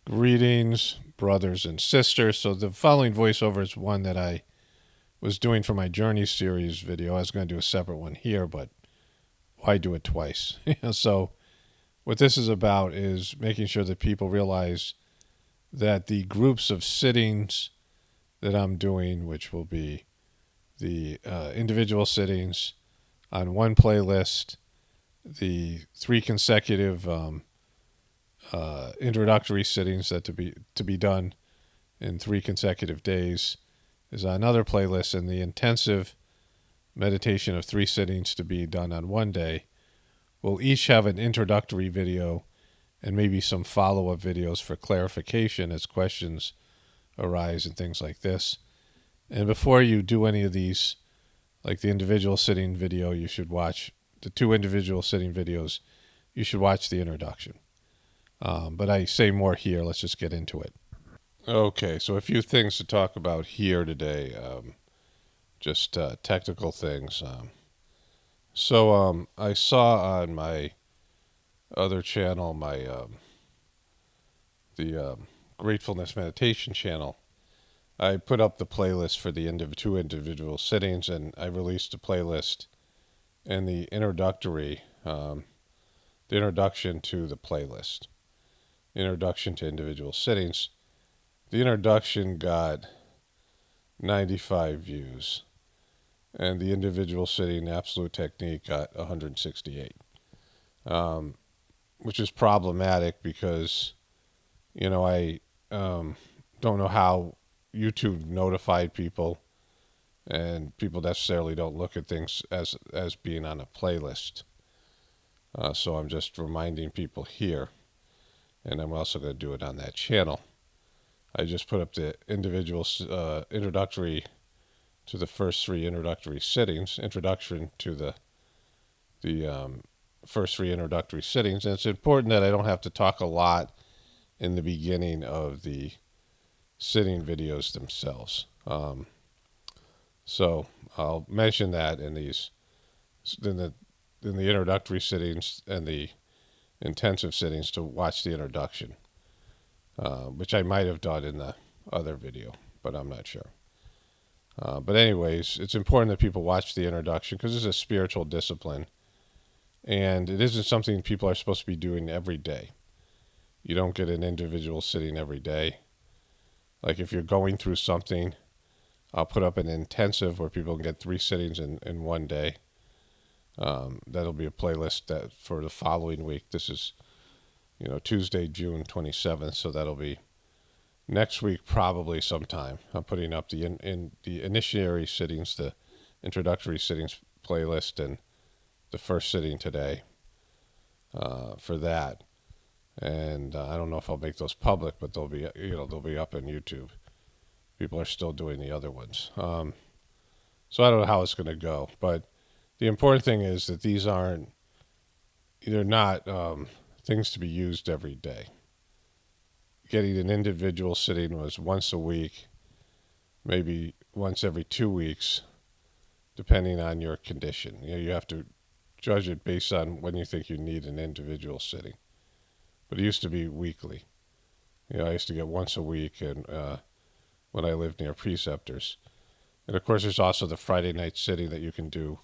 Greetings, brothers and sisters. So the following voiceover is one that I was doing for my Journey series video. I was going to do a separate one here, but why do it twice? So what this is about is making sure that people realize that the groups of sittings that I'm doing, which will be the individual sittings on one playlist, the 3 consecutive introductory sittings that to be done in 3 consecutive days is on another playlist, and the intensive meditation of 3 sittings to be done on one day will each have an introductory video and maybe some follow-up videos for clarification as questions arise and things like this. And before you do any of these, like the individual sitting video, you should watch the 2 individual sitting videos. You should watch the introduction. But I say more here. Let's just get into it. Okay, so a few things to talk about here today. Just technical things. I saw on my other channel, the Gratefullness meditation channel, I put up the playlist for the 2 individual sittings, and I released a playlist and the introduction to the playlist. Introduction to individual sittings. The introduction got 95 views, and the individual sitting absolute technique got 168, which is problematic because, I don't know how YouTube notified people, and people necessarily don't look at things as being on a playlist. So I'm just reminding people here. And I'm also going to do it on that channel. I just put up the individual introductory to the first 3 introductory sittings, introduction to the first 3 introductory sittings. And it's important that I don't have to talk a lot in the beginning of the sitting videos themselves. So I'll mention that in the introductory sittings and the intensive sittings to watch the introduction, which I might have done in the other video, but I'm not sure. But anyways, it's important that people watch the introduction because it's a spiritual discipline, and it isn't something people are supposed to be doing every day. You don't get an individual sitting every day. Like if you're going through something, I'll put up an intensive where people can get 3 sittings in one day. That'll be a playlist that for the following week. This is, Tuesday, June 27th. So that'll be next week, probably sometime. I'm putting up the initiatory sittings, the introductory sittings playlist, and the first sitting today for that. And I don't know if I'll make those public, but they'll be up on YouTube. People are still doing the other ones. So I don't know how it's going to go, but the important thing is that they're not things to be used every day. Getting an individual sitting was once a week, maybe once every 2 weeks, depending on your condition. You have to judge it based on when you think you need an individual sitting. But it used to be weekly. I used to get once a week, and when I lived near preceptors. And of course, there's also the Friday night sitting that you can do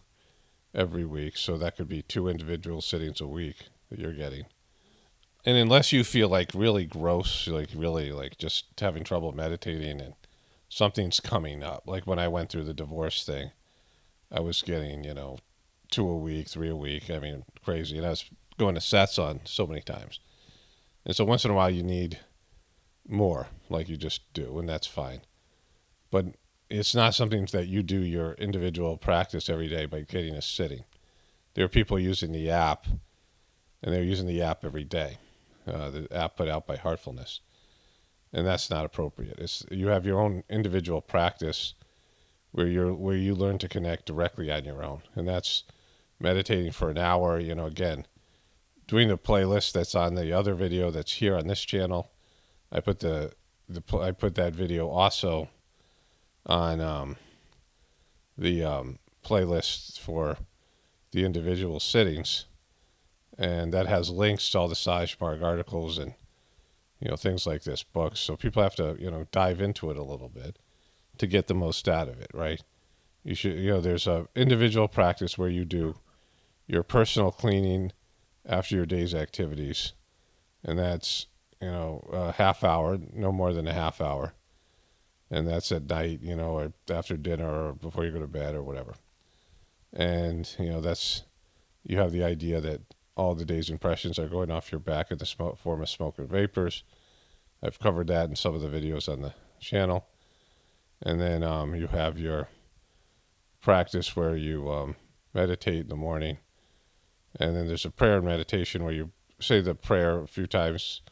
every week, so that could be 2 individual sittings a week that you're getting. And unless you feel like really gross, like really like just having trouble meditating and something's coming up, like when I went through the divorce thing, I was getting 2 a week, 3 a week. I mean, crazy. And I was going to sets on so many times. And so once in a while you need more, like you just do, and that's fine. But it's not something that you do your individual practice every day by getting a sitting. There are people using the app, and they're using the app every day. The app put out by Heartfulness, and that's not appropriate. You have your own individual practice where you learn to connect directly on your own, and that's meditating for an hour. Again, doing the playlist that's on the other video that's here on this channel. I put I put that video also on the playlist for the individual sittings, and that has links to all the Sage articles and things like this, books. So people have to, dive into it a little bit to get the most out of it, right? You should, there's a individual practice where you do your personal cleaning after your day's activities, and that's, a half hour, no more than a half hour. And that's at night, or after dinner or before you go to bed or whatever. And, you have the idea that all the day's impressions are going off your back in the form of smoke and vapors. I've covered that in some of the videos on the channel. And then you have your practice where you meditate in the morning. And then there's a prayer and meditation where you say the prayer a few times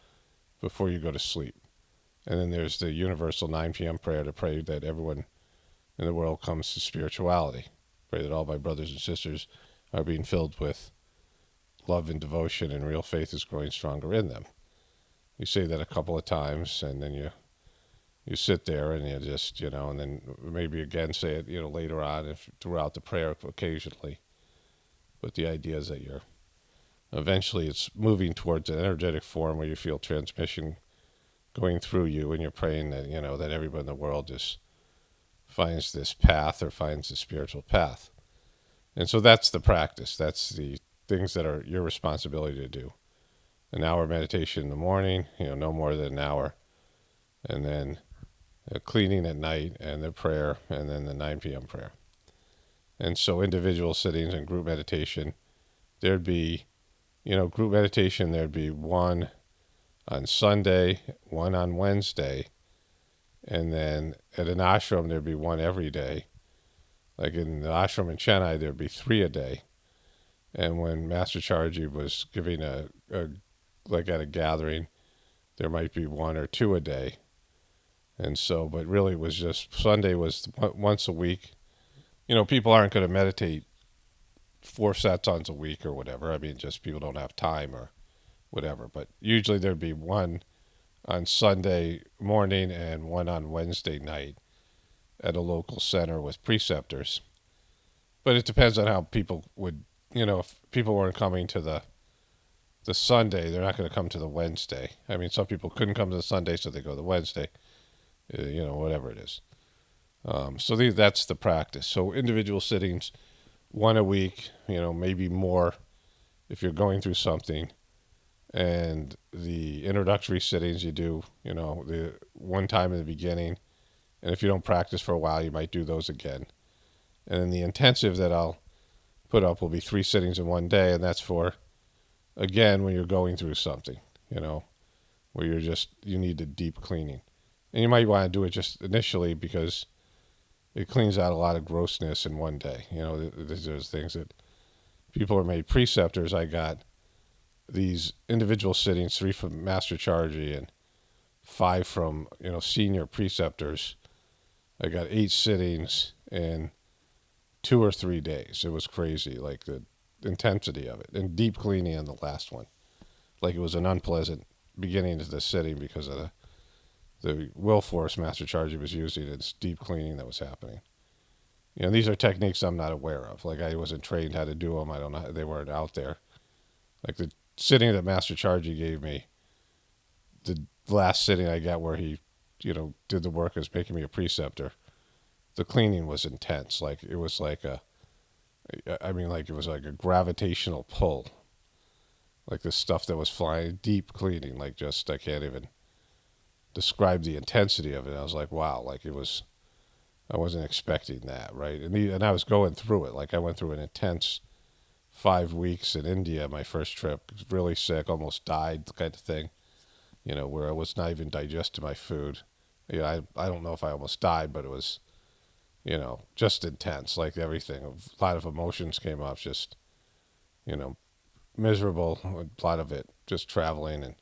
before you go to sleep. And then there's the universal 9 p.m. prayer to pray that everyone in the world comes to spirituality. Pray that all my brothers and sisters are being filled with love and devotion, and real faith is growing stronger in them. You say that a couple of times, and then you sit there and you just, and then maybe again say it, later on throughout the prayer occasionally. But the idea is that eventually it's moving towards an energetic form where you feel transmission going through you, and you're praying that, that everyone in the world just finds this path or finds the spiritual path. And so that's the practice. That's the things that are your responsibility to do. An hour meditation in the morning, no more than an hour. And then cleaning at night, and the prayer, and then the 9 p.m. prayer. And so individual sittings and group meditation, there'd be, group meditation, there'd be one on Sunday, one on Wednesday, and then at an ashram, there'd be one every day. Like in the ashram in Chennai, there'd be 3 a day. And when Master Charji was giving like at a gathering, there might be 1 or 2 a day. And so, but really it was just, Sunday was once a week. People aren't going to meditate 4 satsans a week or whatever. I mean, just people don't have time or whatever. But usually there'd be 1 on Sunday morning and 1 on Wednesday night at a local center with preceptors. But it depends on how people would, if people weren't coming to the Sunday, they're not going to come to the Wednesday. I mean, some people couldn't come to the Sunday, so they go to the Wednesday, whatever it is. So that's the practice. So individual sittings, 1 a week, maybe more if you're going through something. And the introductory sittings you do, the one time in the beginning. And if you don't practice for a while, you might do those again. And then the intensive that I'll put up will be 3 sittings in one day. And that's for, again, when you're going through something, where you need a deep cleaning. And you might want to do it just initially because it cleans out a lot of grossness in one day. There's things that people are made preceptors. I got these individual sittings, 3 from Master Charji and 5 from, senior preceptors. I got 8 sittings in 2 or 3 days. It was crazy, like the intensity of it, and deep cleaning on the last one. Like it was an unpleasant beginning to the sitting because of the will force Master Charji was using. It's deep cleaning that was happening. These are techniques I'm not aware of. Like I wasn't trained how to do them. I don't know. They weren't out there. Like the sitting that Master Charji gave me, the last sitting I got where he, did the work as making me a preceptor, the cleaning was intense. Like it was like it was like a gravitational pull. Like the stuff that was flying, deep cleaning, like just, I can't even describe the intensity of it. I was like, wow, like I wasn't expecting that, right? And I was going through it. Like I went through an intense 5 weeks in India, my first trip, really sick, almost died kind of thing, where I was not even digesting my food. I don't know if I almost died, but it was, just intense, like everything. A lot of emotions came up, just, miserable, a lot of it, just traveling and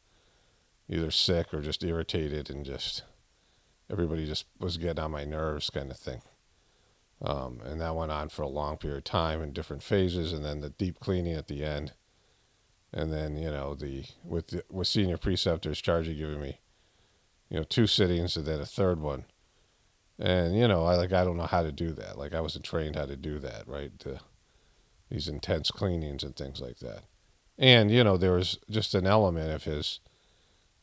either sick or just irritated, and just everybody just was getting on my nerves kind of thing. And that went on for a long period of time in different phases, and then the deep cleaning at the end. And then, with senior preceptors, Chargy giving me, 2 sittings and then a third one. And, I don't know how to do that. Like I wasn't trained how to do that, right? These intense cleanings and things like that. And, there was just an element of his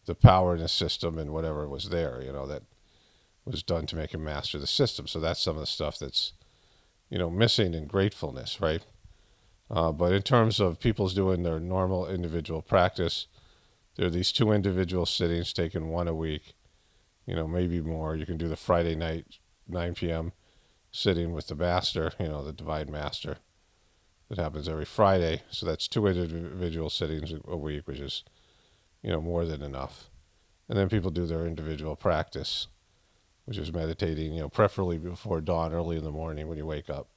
the power in the system and whatever was there, that was done to make him master the system. So that's some of the stuff that's, missing in Gratefullness, right? But in terms of people's doing their normal individual practice, there are these 2 individual sittings taken 1 a week, maybe more. You can do the Friday night, 9 p.m. sitting with the master, the divine master. That happens every Friday. So that's 2 individual sittings a week, which is, more than enough. And then people do their individual practice, which is meditating, preferably before dawn, early in the morning when you wake up.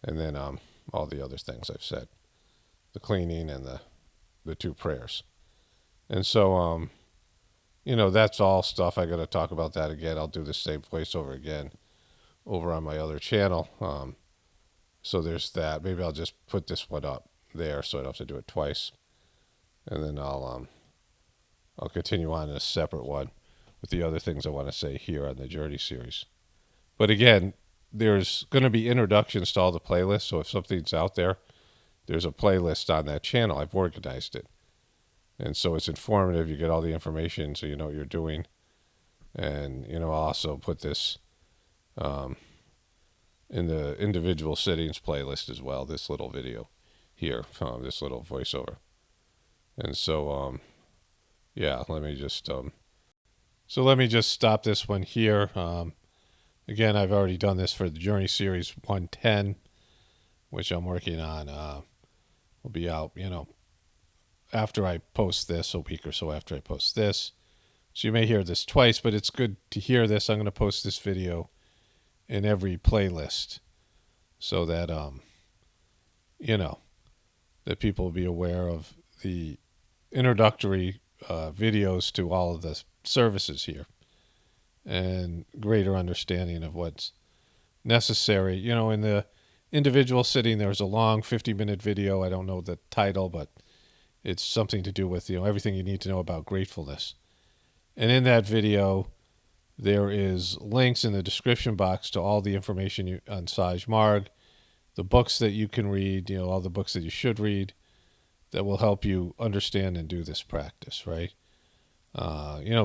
And then all the other things I've said, the cleaning and the 2 prayers. And so, that's all stuff. I got to talk about that again. I'll do the same voiceover again over on my other channel. So there's that. Maybe I'll just put this one up there so I don't have to do it twice. And then I'll continue on in a separate one with the other things I want to say here on the Journey series. But again, there's going to be introductions to all the playlists. So if something's out there, there's a playlist on that channel. I've organized it. And so it's informative. You get all the information so you know what you're doing. And, I'll also put this in the individual sittings playlist as well, this little video here, this little voiceover. And so, let me just, stop this one here. Again, I've already done this for the Journey Series 110, which I'm working on. Will be out, after I post this, a week or so after I post this. So you may hear this twice, but it's good to hear this. I'm going to post this video in every playlist so that, that people will be aware of the introductory videos to all of the services here and greater understanding of what's necessary. In the individual sitting, there's a long 50-minute video. I don't know the title, but it's something to do with, everything you need to know about gratefulness. And in that video, there is links in the description box to all the information on Saj Marg, the books that you can read, all the books that you should read that will help you understand and do this practice, right?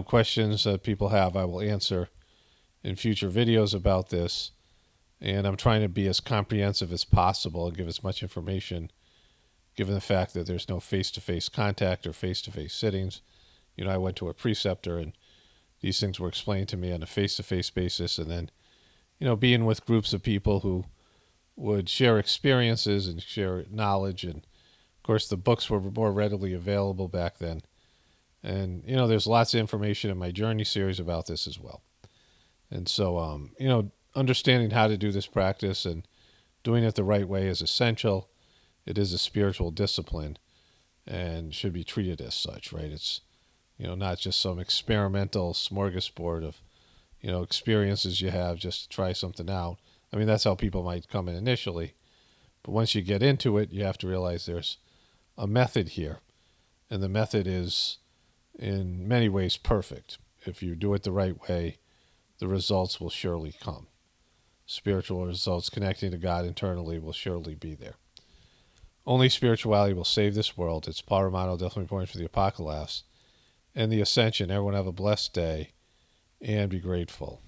Questions that people have, I will answer in future videos about this. And I'm trying to be as comprehensive as possible and give as much information, given the fact that there's no face-to-face contact or face-to-face sittings. I went to a preceptor and these things were explained to me on a face-to-face basis. And then, being with groups of people who would share experiences and share knowledge. And of course, the books were more readily available back then. And, there's lots of information in my Journey series about this as well. And so, understanding how to do this practice and doing it the right way is essential. It is a spiritual discipline and should be treated as such, right? It's, not just some experimental smorgasbord of, experiences you have just to try something out. I mean, that's how people might come in initially. But once you get into it, you have to realize there's a method here. And the method is in many ways perfect. If you do it the right way, the results will surely come. Spiritual results connecting to God internally will surely be there. Only spirituality will save this world. It's Paul Romano, definitely important for the Apocalaughs and the Ascension. Everyone have a blessed day and be grateful.